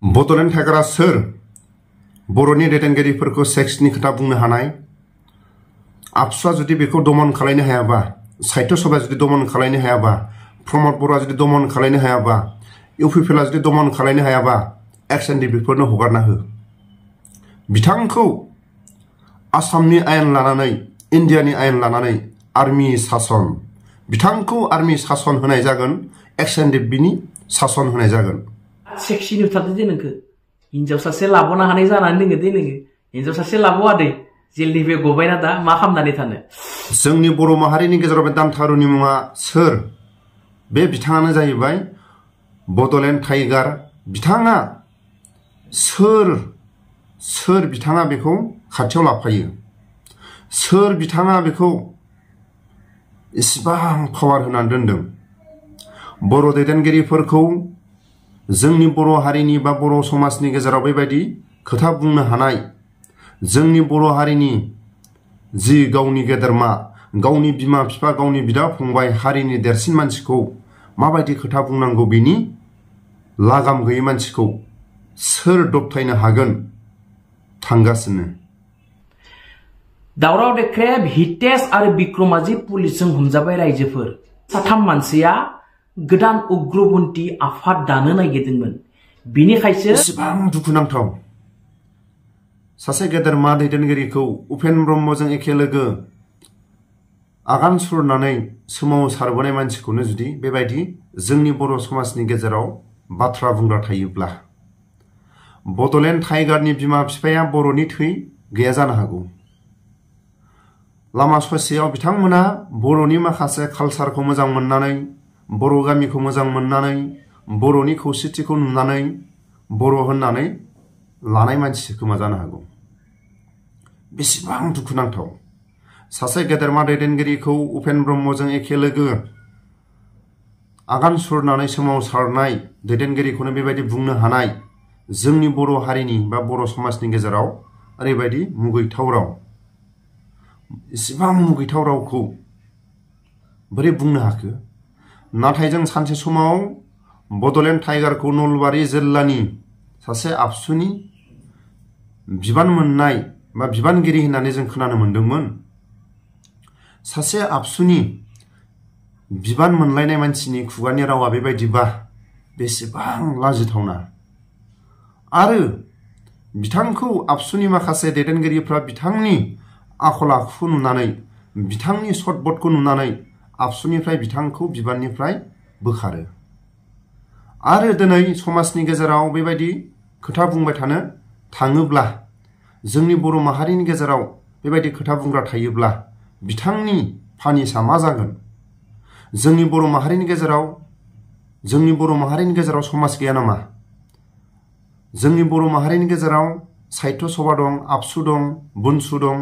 बड'लेण्ड टाइगारा सोर? बर'नि दैदेनगिरिफोरखौ सेक्सनि खोथा बुंनो हानाय, आबसुआ जुदि बेखौ दमन खालायनो हायाबा, साहित्य सभाया जुदि दमन खालायनो हायाबा, प्रमद बर'आ जुदि दमन खालायनो हायाबा, इउपिपिएलआ जुदि दमन खालायनो हायाबा, एक्स एनडिपिफोरनो हगारना हो। बिथांखौ आसामनि आयेन लानानै, इन्डियानि आयेन लानानै आर्मि सासन, बिथांखौ आर्मि सासन होनाय जागोन, एक्स एनडिपिनि सासन होनाय जागोन। सेक्सि नुथारदो दे नोंखो हिनजाव सासे लाबोनो हानाय जानानै दोङो दे नोङो। हिनजाव सासे लाबोआ दे, जेलनिफ्राय गबायना दा मा खालामनानै थानो। जोंनि बर' माहारिनि गेजेराव बे दानथारुनि मुङा सोर? बे बिथाङानो जाहैबाय बड'लेण्ड टाइगार। बिथाङा सोर बिथाङा बेखौ खाथियाव लाफायो? सोर बिथाङा बेखौ इसिबां पावार होनानै दोनदों? बर' दैदेनगिरिफोरखौ जोंनि बर' हारिनि बा बर' समाजनि गेजेराव बेबायदि खोथा बुंनो हानाय, जोंनि बर' हारिनि जि गावनि गेदेरमा, गावनि बिमा बिफा, गावनि बिदा फंबाय, हारिनि देरसिन मानसिखौ माबायदि खोथा बुंनांगौ बेनि लागाम गैयै मानसिखौ सोर दबथायनो हागोन? थांगासिनो। दावराव देख्राया हितेश आरो बिक्रमाजित पुलिसजों हमजाबाय रायजोफोर। साथाम मानसिया गोदान उग्रपन्थी आफाद दानो नागिरदोंमोन। बिनिखायसो एसेबां दुखुनांथाव सासे गेदेरमा दैदेनगिरिखौ उपेन ब्रह्मजों एखे लोगो आगान सुरनानै सोमावसारबोनाय मानसिखौनो जुदि बेबायदि जोंनि बर' समाजनि गेजेराव बाथ्रा बुंग्रा थायोब्ला, बड'लेण्ड टाइगारनि बिमा बिफाया बर'नि थै गैया जानो हागौ। लामा ससेयाव बिथांमोना बर'नि माखासे कालसारखौ मोजां मोननानै, बर' गामिखौ मोजां मोननानै, बर'नि खौसेथिखौ नुनानै बर' होननानै लानाय मानसि खोमा जानो हागौ। बेसेबां दुखुनांथाव सासे गेदेरमा दैदेनगिरिखौ उपेन ब्रह्मजों एखे लोगो आगान सुरनानै सोमावसारनाय दैदेनगिरिखौनो बेबायदि बुंनो हानाय जोंनि बर' हारिनि बा बर' समाजनि गेजेराव ओरैबायदि मुगैथाव राव। इसिबां मुगैथाव रावखौ बोरै बुंनो हाखो? नाथाय जों सानसे समाव बड'लेण्ड टाइगारखौ नलबारि जिल्लानि सासे आबसुनि बिबान मोननाय बा बिबानगिरि होननानै जों खोनानो मोनदोंमोन। सासे आबसुनि बिबान मोनलायनाय मानसिनि खुगानि रावा बेबायदिबा बेसेबां लाजिथावना। आरो बिथांखौ आबसुनि माखासे दैदेनगिरिफ्रा बिथांनि आखल आखु नुनानै, बिथांनि सदबदखौ नुनानै आबसुनिफ्राय बिथांखौ बिबाननिफ्राय बोखारो। आरो दिनै समाजनि गेजेराव बेबायदि खोथा बुंबाय थानो थाङोब्ला, जोंनि बर' माहारिनि गेजेराव बेबायदि खोथा बुंग्रा थायोब्ला बिथांनि फानिसा मा जागोन? जोंनि बर' माहारिनि गेजेराव समाज गैया नामा? जोंनि बर' माहारिनि गेजेराव साहित्य सभा दं, आबसु दं, बुनसु दं,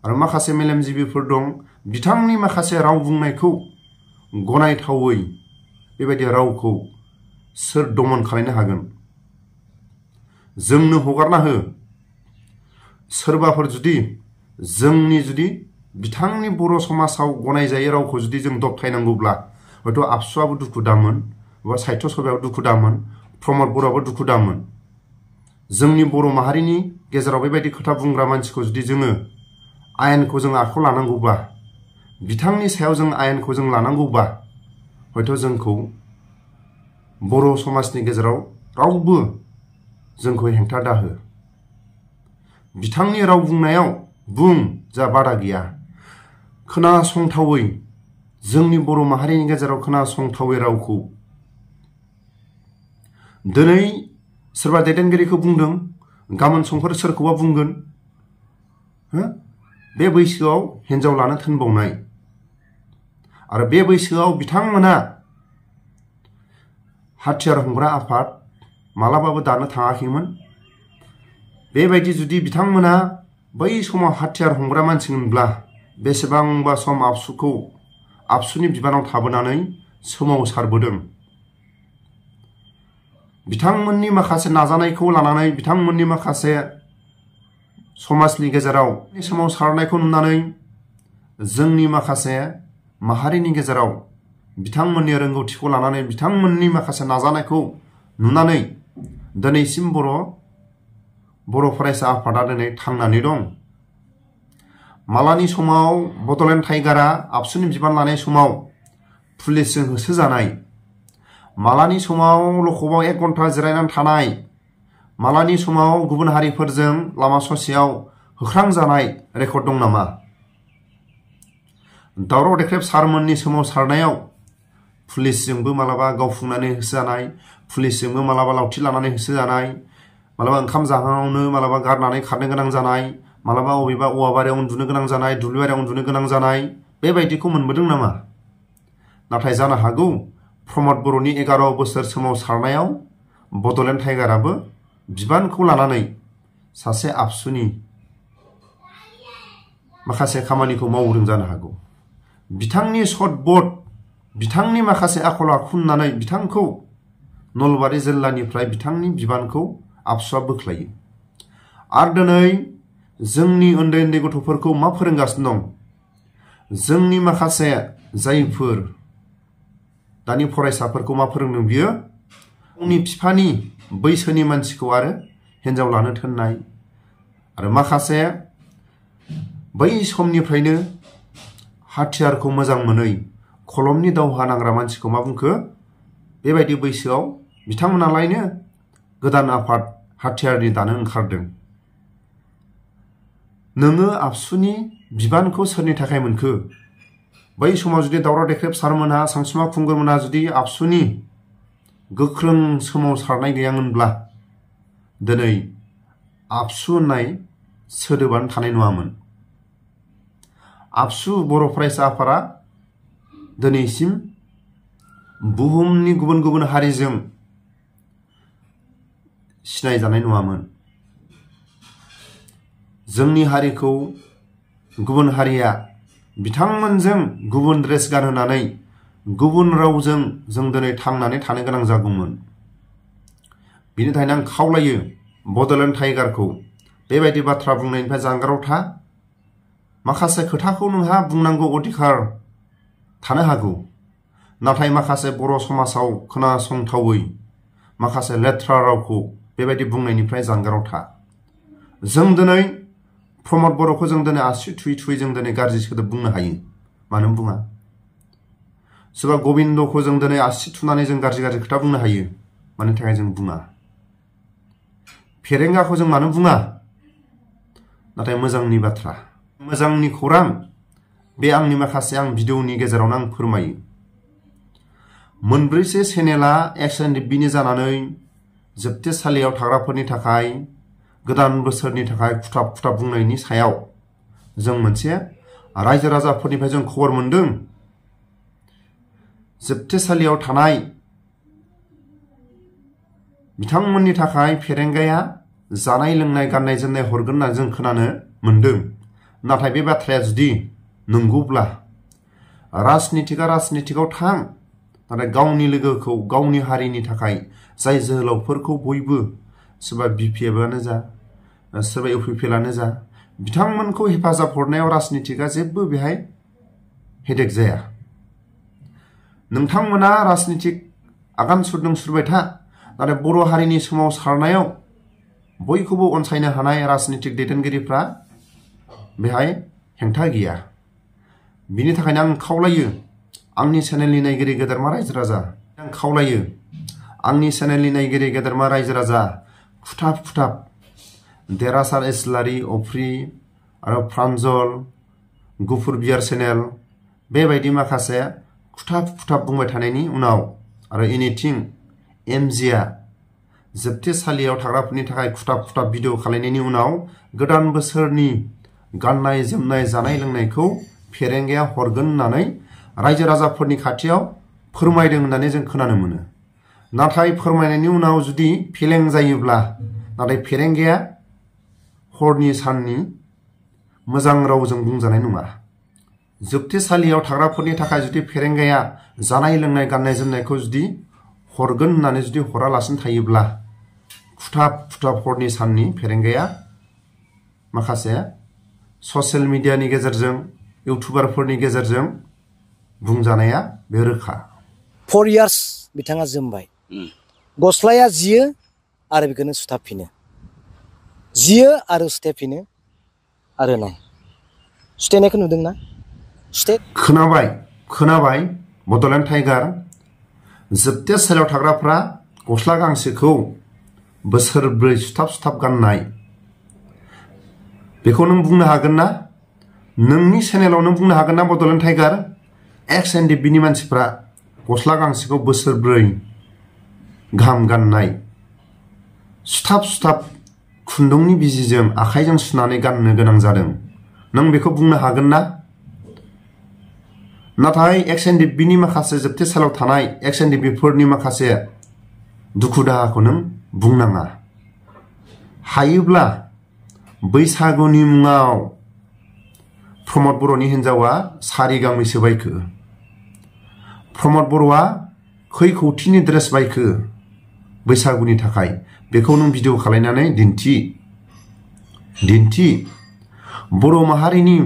आरो माखासे मेलेमजिबिफोर दं। बिथांनि माखासे राव बुंनायखौ गनायथावै बेबायदि रावखौ सोर दमन खालामनो हागोन? जोंनो हगारना हो। सोरबाफोर जुदि बिथांनि बर' समाजाव गनायजायै रावखौ जुदि जों दबथायनांगौब्ला हयथ' आबसुआबो दुखु दामोन, बा साहित्य सभायाबो दुखु दामोन, प्रमद बर'आबो दुखु दामोन। जोंनि बर' माहारिनि गेजेराव बेबायदि खोथा बुंग्रा मानसिखौ जुदि जोङो आयेनखौ जों आखायाव लानांगौबा, बिथांनि सायाव जों आयेनखौ जों लानांगौबा, हयथ' जोंखौ बर' समाजनि गेजेराव रावबो जोंखौ हेंथा दाहो। बिथांनि राव बुंनायाव बुं, जा बादा गैया। खोनासंथावै, जोंनि बर' माहारिनि गेजेराव खोनासंथावै रावखौ दिनै सोरबा दैदेनगिरिखौ बुंदों, गाबोन समफोर सोरखौबा बुंगोन। बे बैसोआव हिनजाव लानो थिनबावनाय, आरो बे बैसोआव बिथांमोना हाथियार हमग्रा आफाद मालाबाबो दानो थाङाखैमोन। बेबायदि जुदि बिथांमोना बै समाव हाथियार हमग्रा मानसिमोनब्ला बेसेबांबा सम आबसुनि बिबानाव थाबोनानै सोमावसारबोदों। बिथांमोननि माखासे नाजानायखौ लानानै, बिथांमोननि माखासे समाजनि गेजेराव सोमावसारनायखौ नुनानै जोंनि माखासे माहारिनि गेजेराव बिथांमोननि रोंगौथिखौ लानानै, बिथांमोननि माखासे नाजानायखौ नुनानै दिनैसिम बर' फरायसा आफादा दिनै थांनानै दं। मालानि समाव बड'लेण्ड टाइगारा आबसुनि बिबान लानाय समाव पुलिसजों होसोजानाय, मालानि समाव लकआव 1 घन्टा जिरायनानै थानाय, मालानि समाव गुबुन हारिफोरजों लामा ससेयाव होख्रांजानाय रेकर्ड दं नामा? दावराव देख्रेब सारमोननि सोमावसारनायाव पुलिसजोंबो मालाबा गावफुंनानै होसोजानाय, पुलिसजोंबो मालाबा लावथि लानानै होसोजानाय, मालाबा ओंखाम जाहाङावनो मालाबा गारनानै खारनो गोनां जानाय, मालाबा अबेबा औवाबारियाव उन्दुनो गोनां जानाय, दुब्लिबारियाव उन्दुनो गोनां जानाय, बेबायदिखौ मोनबोदों नामा? नाथाय जानो हागौ प्रमद बर'नि 11 बोसोर सोमावसारनायाव बड'लेण्ड टाइगाराबो बिबानखौ लानानै सासे आबसुनि माखासे खामानिखौ मावदों जानो हागौ। बिथांनि सतबोध, बिथांनि माखासे आखल आखु नुनानै बिथांखौ नलबारि जिल्लानिफ्राय बिथांनि बिबानखौ आबसुआ बोख्लायो। आरो दिनै जोंनि उन्दै उन्दै गथ'फोरखौ मा फोरोंगासिनो दं? जोंनि माखासे जायफोर दानि फरायसाफोरखौ मा फोरोंदों बियो? गावनि बिफानि बैसोनि मानसिखौ आरो हिन्जाव लानो थोननाय, आरो माखासे बै समनिफ्रायनो हाथियारखौ मोजां मोनै खलमनि दावहा नांग्रा मानसिखौ मा बुंखो? बेबायदि बैसोआव बिथांमोनालायनो गोदान आफाद हाथियारनि दानो ओंखारदों। नोङो आबसुनि बिबानखौ सोरनि थाखाय मोनखो? बै समाव जुदि दावराव देख्रेब सारमोनहा, सानसुमा खुंगुरमोनहा जुदि आबसुनि गोख्रों सोमावसारनाय गैयामोनब्ला दिनै आबसु होननाय सोदोबानो थानाय नङामोन। आबसु बर' फरायसा आफादा दिनैसिम बुहुमनि गुबुन गुबुन हारिजों सिनायजानाय नङामोन। जोंनि हारिखौ गुबुन हारिया बिथांमोनजों गुबुन ड्रेस गानहोनानै गुबुन रावजों जों दिनै थांनानै थानो गोनां जागौमोन। बिनि थाखायनो आं खावलायो बड'लेण्ड टाइगारखौ बेबायदि बाथ्रा बुंनायनिफ्राय जानगाराव था। माखासे खोथाखौ नोंहा बुंनांगौ अधिकार थानो हागौ, नाथाय माखासे बर' समाजाव खोनासंथावै माखासे लेथ्रा रावखौ बेबायदि बुंनायनिफ्राय जानगाराव था। जों दिनै प्रमद बर'खौ जों दिनै आसि थुयै थुयै जों दिनै गाज्रि सोदोब बुंनो हायो, मानो बुङा? सोरबा गबिन्दखौ जों दिनै आसि थुनानै जों गाज्रि गाज्रि खोथा बुंनो हायो, मानि थाखाय जों बुङा? फेरेंगाखौ जों मानो बुङा? नाथाय मोजांनि बाथ्रा, मोजांनि खौरां, बे आंनि माखासे भिडिअनि गेजेरावनो आं फोरमायो। मोनब्रैसो चेनेला XNDB-नि जानानै जोबथेसालियाव थाग्राफोरनि थाखाय गोदान बोसोरनि थाखाय खुथाब खुथाब बुंनायनि सायाव जों मोनसे रायजो राजाफोरनिफ्राय जों खबर मोनदों। जोबथेसालियाव थानाय बिथांमोननि थाखाय फेरेंगाया जानाय लोंनाय गाननाय जोमनाय हरगोन होनना जों खोनानो मोनदों। नाथाय बे बाथ्राया जुदि नंगौब्ला राजनितिकआ राजनितिकआव थां, नाथाय गावनि लोगोखौ गावनि हारिनि थाखाय जाय जोहोलावफोरखौ बयबो सोरबा BPF-आनो जा सोरबा UPPL-आनो जा बिथांमोनखौ हेफाजाब हरनायाव राजनितिकआ जेबो बेहाय हेदेक जाया। नोंथांमोना राजनितिक आगान सुरदों सुरबाय था, नाथाय बर' हारिनि सोमावसारनायाव बयखौबो अनसायनो हानाय राजनितिक दैदेनगिरिफ्रा बेहाय हेंथा गैया। बिनि थाखायनो आं खावलायो आंनि चेनेलनि नायगिरि गेदेरमा रायजो राजा, आं खावलायो आंनि चेनेलनि नायगिरि गेदेरमा रायजो राजा, खुथाब खुथाब देरासार इस्लारि, अफ्रि आरो प्रान्जल, गुफुर बियार चेनेल बेबायदि माखासे खुथाब खुथाब बुंबाय थानायनि उनाव आरो एनिथिं MG-आ जोबथेसालियाव थाग्राफोरनि थाखाय खुथाब खुथाब भिडिअ खालायनायनि उनाव गोदान बोसोरनि गाननाय जोमनाय जानाय लोंनायखौ फेरेंगाया हरगोन होननानै रायजो राजाफोरनि खाथियाव फोरमायदों होननानै जों खोनानो मोनो। नाथाय फोरमायनायनि उनाव जुदि फेलें जायोब्ला, नाथाय फेरेंगाया हरनि साननि मोजां रावजों बुंजानाय नङा। जोबथेसालियाव थाग्राफोरनि थाखाय जुदि फेरेंगाया जानाय लोंनाय गाननाय जोमनायखौ जुदि हरगोन होननानै जुदि हरालासिनो थायोब्ला खुथाब खुथाब हरनि साननि फेरेंगाया माखासे ससियेल मिडियानि गेजेरजों इउटुबारफोरनि गेजेरजों बुंजानाया बे रोखा। 4 years बिथाङा जोमबाय, गस्लाया जियो आरो बेखौनो सुथाबफिनो जियो आरो सुथेफिनो आरो नाय सुथेनायखौ नुदोंना खोनाबाय बड'लेण्ड टाइगार जोबथे सारियाव थाग्राफ्रा गस्ला गांसेखौ बोसोरब्रै सुथाब गाननाय बेखौ नों बुंनो हागोन ना नोंनि चेनेलाव नों बुंनो हागोन ना बड'लेण्ड टाइगार एक्स एनडिएफबि नि मानसिफ्रा गस्ला गांसेखौ बोसोरब्रै गाहाम गाननाय सुथाब खुन्दुंनि बिजिजों आखाइजों सुनानै गाननो गोनां जादों नों बेखौ बुंनो हागोन ना नाथाय एक्स एनडिएफबि नि माखासे जोबथे सालाव थानाय एक्स एनडिएफबि फोरनि माखासे दुखु दाहाखौ नों बुंनाङा हायोब्ला बैसागुनि मुङाव प्रमद बर'नि हिन्जावा सारि गांनैसो बायखो प्रमद बर'आ खै कौटिनि ड्रेस बायखो बैसागुनि थाखाय बेखौ नों भिडिअ खालायनानै दिन्थि बर' माहारिनि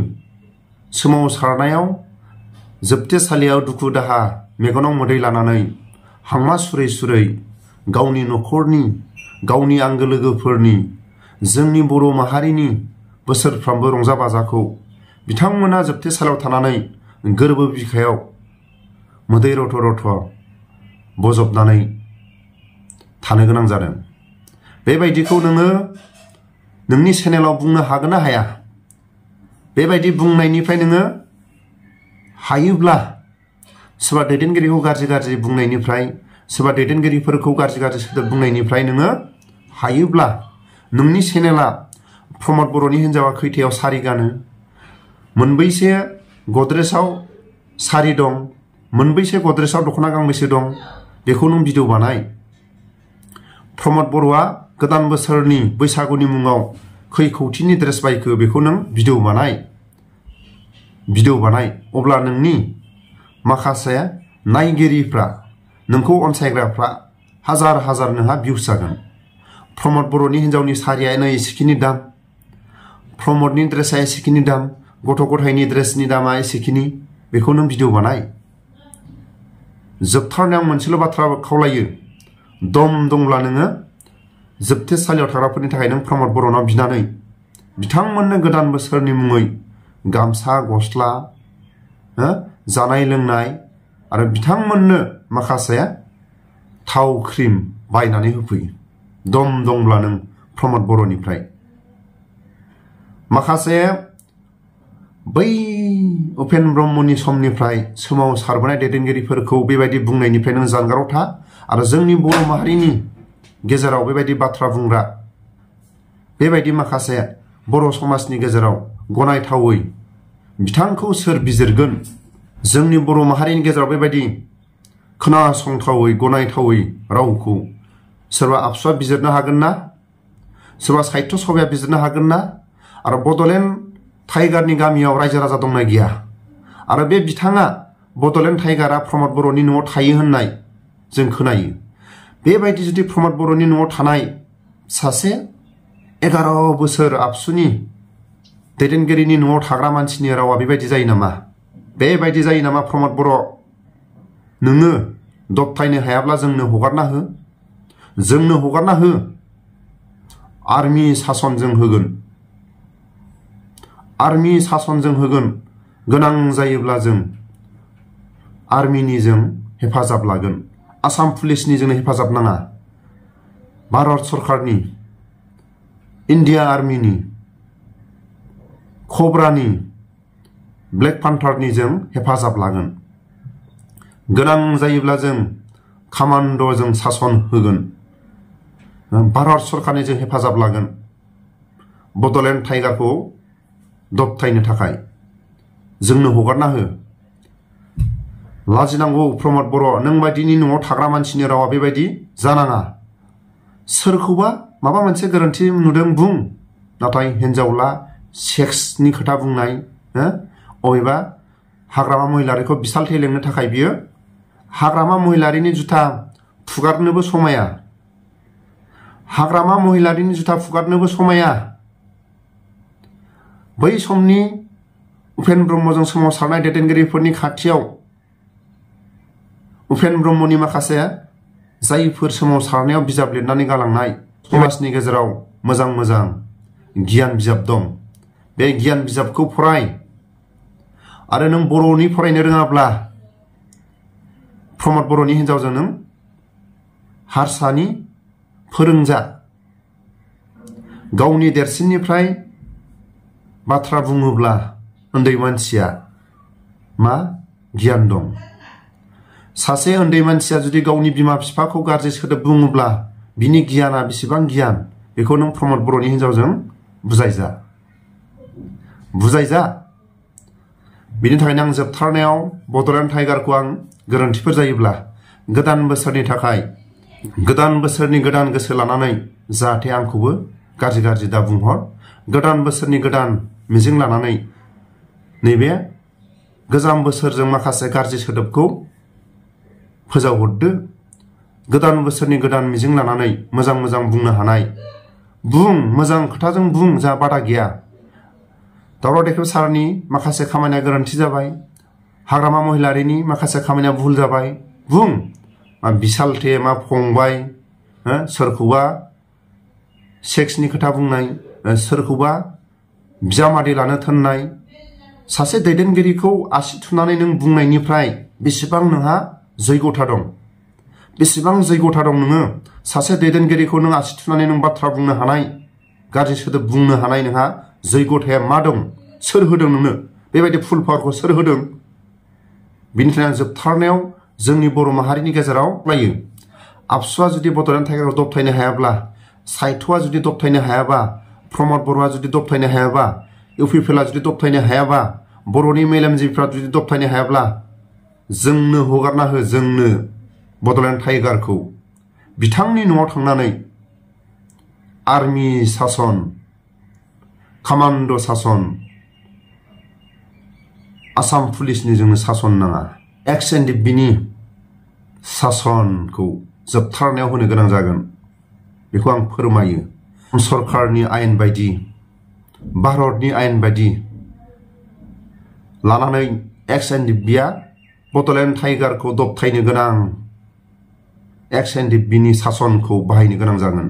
सोमावसारनायाव जोबथे सालियाव दुखु दाहा मेगनाव मोदै लानानै हांमा सुरै गावनि न'खरनि गावनि आंगो लोगोफोरनि जोंनि बर' माहारिनि बोसोरफ्रामबो रंजा बाजाखौ बिथांमोना जोबथे सालियाव थानानै गोरबो बिखायाव मोदै रथ' बजबनानै थानो गोनां जादों बेबायदिखौ नोङो नोंनि चेनेलाव बुंनो हागोन ना हाया बेबायदि बुंनायनिफ्राय नोङो हायोब्ला सोरबा दैदेनगिरिखौ गाज्रि बुंनायनिफ्राय सोरबा दैदेनगिरिफोरखौ गाज्रि सोदोब बुंनायनिफ्राय नोङो हायोब्ला नोंनि चेनेला प्रमद बर'नि हिन्जावा खैथायाव सारि गानो मोनबैसे गद्रेजआव सारि दं मोनबैसे गद्रेजआव दख'ना गांबैसे दं बेखौ नों भिडिअ बानाय प्रमद बर'आ गोदान बोसोरनि बैसागुनि मुङाव खै कौटिनि ड्रेस बायखो बेखौ नों भिडिअ बानाय अब्ला नोंनि माखासे नायगिरिफ्रा नोंखौ अनसायग्राफ्रा हाजार नोंहा भिउस जागोन प्रमद बर'नि हिन्जावनि सारिया नै एसेखिनि दाम प्रमदनि ड्रेसा एसेखिनि दाम गथ' गथायनि ड्रेसनि दामा एसेखिनि बेखौ नों भिडिअ बानाय जोबथारनायाव मोनसेल' बाथ्रा खावलायो दम दंब्ला नोङो जोबथे सालियाव थाग्राफोरनि थाखाय नों प्रमद बर'नाव बिनानै बिथांमोननो गोदान बोसोरनि मुङै गामसा गस्ला जानाय लोंनाय आरो बिथांमोननो माखासे थाव क्रिम बायनानै होफैयो दम दंब्ला नों प्रमद बर'निफ्राय माखासे बै उपेन ब्रह्मनि समनिफ्राय सोमावसारबोनाय दैदेनगिरिफोरखौ बेबायदि बुंनायनिफ्राय नों जानगाराव था आरो जोंनि बर' माहारिनि गेजेराव बेबायदि बाथ्रा बुंग्रा बेबायदि माखासे बर' समाजनि गेजेराव गनायथावै बिथांखौ सोर बिजिरगोन जोंनि बर' माहारिनि गेजेराव बेबायदि खोनासंथावै गनायथावै रावखौ सोरबा आबसुआ बिजिरनो हागोन ना सोरबा साहित्य सभाया बिजिरनो हागोन ना आरो बड'लेण्ड टाइगारनि गामियाव रायजो राजा दंना गैया आरो बे बिथाङा बड'लेण्ड टाइगारा प्रमद बर'नि न'आव थायो होननाय जों खोनायो बेबायदि जुदि प्रमद बर'नि न'आव थानाय सासे 11 बोसोर आबसुनि दैदेनगिरिनि न'आव थाग्रा मानसिनि रावा बेबायदि जायो नामा बेबायदि जायो नामा प्रमद बर' नोङो दबथायनो हायाब्ला जोंनो हगारना हो आर्मि सासनजों होगोन गोनां जायोब्ला जों आर्मिनिजों हेफाजाब लागोन आसाम पुलिसनि जोंनो हेफाजाब नाङा भारत सरकारनि इन्डिया आर्मिनि कब्रानि ब्लेक पान्थारनि जों हेफाजाब लागोन गोनां जायोब्ला जों कामान्ड'जों सासन होगोन भारत सरकारनि जों हेफाजाब लागोन बड'लेण्ड टाइगारखौ दबथायनो थाखाय जोंनो हगारना हो लाजिनांगौ प्रमद बर' नों बायदिनि न'आव थाग्रा मानसिनि रावा बेबायदि जानाङा सोरखौबा माबा मोनसे गोरोन्थि नुदों बुं नाथाय हिनजावला सेक्सनि खोथा बुंनाय अबेबा हाग्रामा महिलारिखौ बिसालथि लेंनो थाखाय बियो हाग्रामा महिलारिनि जुथा फुगारनोबो समाया बै समनि उपेन ब्रह्मजों सोमावसारनाय दैदेनगिरिफोरनि खाथियाव उपेन ब्रह्मनि माखासे जायफोर सोमावसारनायाव बिजाब लिरनानै गालांनाय समाजनि गेजेराव मोजां मोजां गियान बिजाब दं बे गियान बिजाबखौ फराय आरो नों बर'नि फरायनो रोङाब्ला प्रमद बर'नि हिनजावजों नों हारसानि फोरोंजा गावनि देरसिननिफ्राय बाथ्रा बुङोब्ला उन्दै मानसिया मा गियान दं सासे उन्दै मानसिया जुदि गावनि बिमा बिफाखौ गाज्रि सोदोब बुङोब्ला बिनि गियाना बेसेबां गियान बेखौ नों प्रमद बर'नि हिनजावजों बुजायजा बिनि थाखायनो आं जोबथारनायाव बड'लेण्ड टाइगारखौ आं गोरोन्थिफोर जायोब्ला गोदान बोसोरनि थाखाय गोदान बोसोरनि गोदान गोसो लानानै जाहाथे आंखौबो गाज्रि गाज्रि दा बुंहर गोदान बोसोरनि गोदान मिजिं लानानै नैबे गोजाम बोसोरजों माखासे गाज्रि सोदोबखौ फोजावहरदो गोदान बोसोरनि गोदान मिजिं लानानै मोजां मोजां बुंनो हानाय बुं मोजां खोथाजों बुं जा बादा गैया दावराव देखेब सारनि माखासे खामानिया गोरोन्थि जाबाय हाग्रामा महिलारिनि माखासे खामानिया भुल जाबाय बुं मा बिसालथे मा फंबाय सोरखौबा सेक्सनि खोथा बुंनाय सोरखौबा बिजामादै लानो थोननाय सासे दैदेनगिरिखौ आसि थुनानै नों बुंनायनिफ्राय बेसेबां नोंहा जैगथा दं बेसेबां जैगथा दं नोङो सासे दैदेनगिरिखौ नों आसि थुनानै नों बाथ्रा बुंनो हानाय गाज्रि सोदोब बुंनो हानाय नोंहा जैगथाया मा दं सोर होदों नोंनो बेबायदि फुल पावारखौ सोर होदों बिनिखायनो आं जोबथारनायाव जोंनि बर' माहारिनि गेजेराव लायो आबसुआ जुदि बड'लेण्ड टाइगारखौ दबथायनो हायाब्ला साहित्यआ जुदि दबथायनो हायाबा प्रमद बर'आ जुदि दबथायनो हायाबा इउपिपिएलआ जुदि दबथायनो हायाबा बर'नि मेलेमजिबिफ्रा जुदि दबथायनो हायाब्ला जोंनो हगारना हो जोंनो बड'लेण्ड टाइगारखौ बिथांनि न'आव थांनानै आर्मि सासन कमान्ड' सासन आसाम पुलिसनि जोंनो सासन नाङा एक्स-एन-डि-बिनि सासनखौ जोबथारनायाव होनो गोनां जागोन बेखौ आं फोरमायो सरकारनि आयेन बायदि भारतनि आयेन बायदि लानानै एक्स-एन-डि-बिआ बड'लेण्ड टाइगारखौ दबथायनो गोनां एक्स-एन-डि-बिनि सासनखौ बाहायनो गोनां जागोन